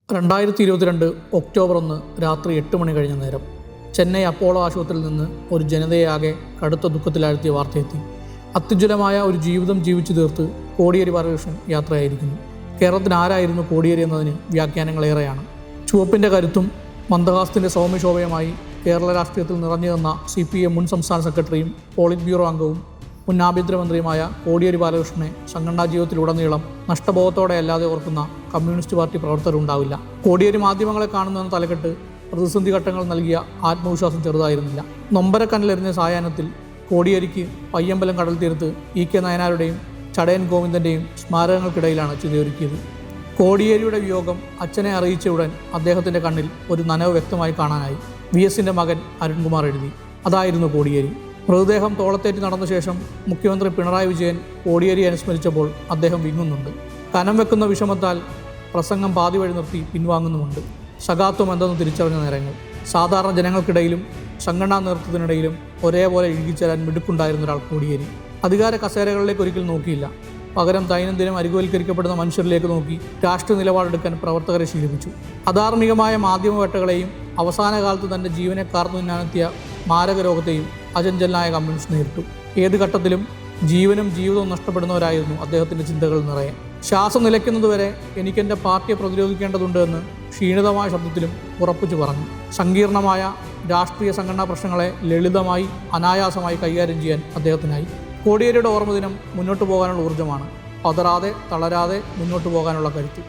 2022 October 1 രാത്രി 8 മണി കഴിഞ്ഞ നേരം ചെന്നൈ അപ്പോളോ ആശുപത്രിയിൽ നിന്ന് ഒരു ജനതയാകെ കടുത്ത ദുഃഖത്തിലാഴ്ത്തിയ വാർത്തയെത്തി. അത്യുജ്വലമായ ഒരു ജീവിതം ജീവിച്ചു തീർത്ത് കോടിയേരി ബാലകൃഷ്ണൻ യാത്രയായിരിക്കുന്നു. കേരളത്തിന് ആരായിരുന്നു കോടിയേരി എന്നതിന് വ്യാഖ്യാനങ്ങളേറെയാണ്. ചുവപ്പിൻ്റെ കരുത്തും മന്ദഹാസത്തിൻ്റെ സൗമ്യശോഭയുമായി കേരള രാഷ്ട്രീയത്തിൽ നിറഞ്ഞു നിന്ന CPM മുൻ സംസ്ഥാന സെക്രട്ടറിയും പോളിറ്റ് ബ്യൂറോ അംഗവും മുൻ ആഭ്യന്തരമന്ത്രിയുമായ കോടിയേരി ബാലകൃഷ്ണനെ സംഘടനാ ജീവിതത്തിലുടനീളം നഷ്ടബോധത്തോടെ അല്ലാതെ ഓർക്കുന്ന കമ്മ്യൂണിസ്റ്റ് പാർട്ടി പ്രവർത്തകരുണ്ടാവില്ല. കോടിയേരി മാധ്യമങ്ങളെ കാണുന്നതെന്ന തലക്കെട്ട് പ്രതിസന്ധി ഘട്ടങ്ങൾ നൽകിയ ആത്മവിശ്വാസം ചെറുതായിരുന്നില്ല. നൊമ്പരക്കനലെറിഞ്ഞ സായാഹ്നത്തിൽ കോടിയേരിക്ക് പയ്യമ്പലം കടൽ തീരത്ത് EK നായനാരുടെയും ചടയൻ ഗോവിന്ദൻ്റെയും സ്മാരകങ്ങൾക്കിടയിലാണ് ചിതയൊരുക്കിയത്. കോടിയേരിയുടെ വിയോഗം അച്ഛനെ അറിയിച്ച ഉടൻ അദ്ദേഹത്തിൻ്റെ കണ്ണിൽ ഒരു നനവ് വ്യക്തമായി കാണാനായി. VSൻ്റെ മകൻ അരുൺകുമാർ എഴുതി, അതായിരുന്നു കോടിയേരി. മൃതദേഹം തോളത്തേറ്റ് നടന്ന ശേഷം മുഖ്യമന്ത്രി പിണറായി വിജയൻ കോടിയേരി അനുസ്മരിച്ചപ്പോൾ അദ്ദേഹം വിങ്ങുന്നുണ്ട്. കനം വെക്കുന്ന വിഷമത്താൽ പ്രസംഗം പാതി വഴി നിർത്തി പിൻവാങ്ങുന്നുമുണ്ട്. സഖാത്വം എന്തെന്ന് തിരിച്ചറിഞ്ഞ നേരങ്ങൾ. സാധാരണ ജനങ്ങൾക്കിടയിലും സംഘടനാ നേതൃത്വത്തിനിടയിലും ഒരേപോലെ ഇഴുകിച്ചേരാൻ മിടുക്കുണ്ടായിരുന്ന ഒരാൾ കോടിയേരി. അധികാര കസേരകളിലേക്ക് ഒരിക്കൽ നോക്കിയില്ല. പകരം ദൈനംദിനം അരികുവൽക്കരിക്കപ്പെടുന്ന മനുഷ്യരിലേക്ക് നോക്കി രാഷ്ട്രീയ നിലപാടെടുക്കാൻ പ്രവർത്തകരെ ശീലിപ്പിച്ചു. അധാർമികമായ മാധ്യമവേട്ടകളെയും അവസാന കാലത്ത് തൻ്റെ ജീവനെ കാർന്നു തിന്നാനെത്തിയ മാരക രോഗത്തെയും അചഞ്ചലനായ കമ്മ്യൂണിസ്റ്റ് നേരിട്ടു. ഏത് ഘട്ടത്തിലും ജീവനും ജീവിതവും നഷ്ടപ്പെടുന്നവരായിരുന്നു അദ്ദേഹത്തിൻ്റെ ചിന്തകൾ നിറയെ. ശ്വാസം നിലയ്ക്കുന്നതുവരെ എനിക്കെൻ്റെ പാർട്ടിയെ പ്രതിരോധിക്കേണ്ടതുണ്ട് എന്ന് ക്ഷീണിതമായ ശബ്ദത്തിലും ഉറപ്പിച്ചു പറഞ്ഞു. സങ്കീർണമായ രാഷ്ട്രീയ സംഘടനാ പ്രശ്നങ്ങളെ ലളിതമായി അനായാസമായി കൈകാര്യം ചെയ്യാൻ അദ്ദേഹത്തിനായി. കോടിയേരിയുടെ ഓർമ്മദിനം മുന്നോട്ട് പോകാനുള്ള ഊർജ്ജമാണ്, പതറാതെ തളരാതെ മുന്നോട്ട് പോകാനുള്ള കരുത്ത്.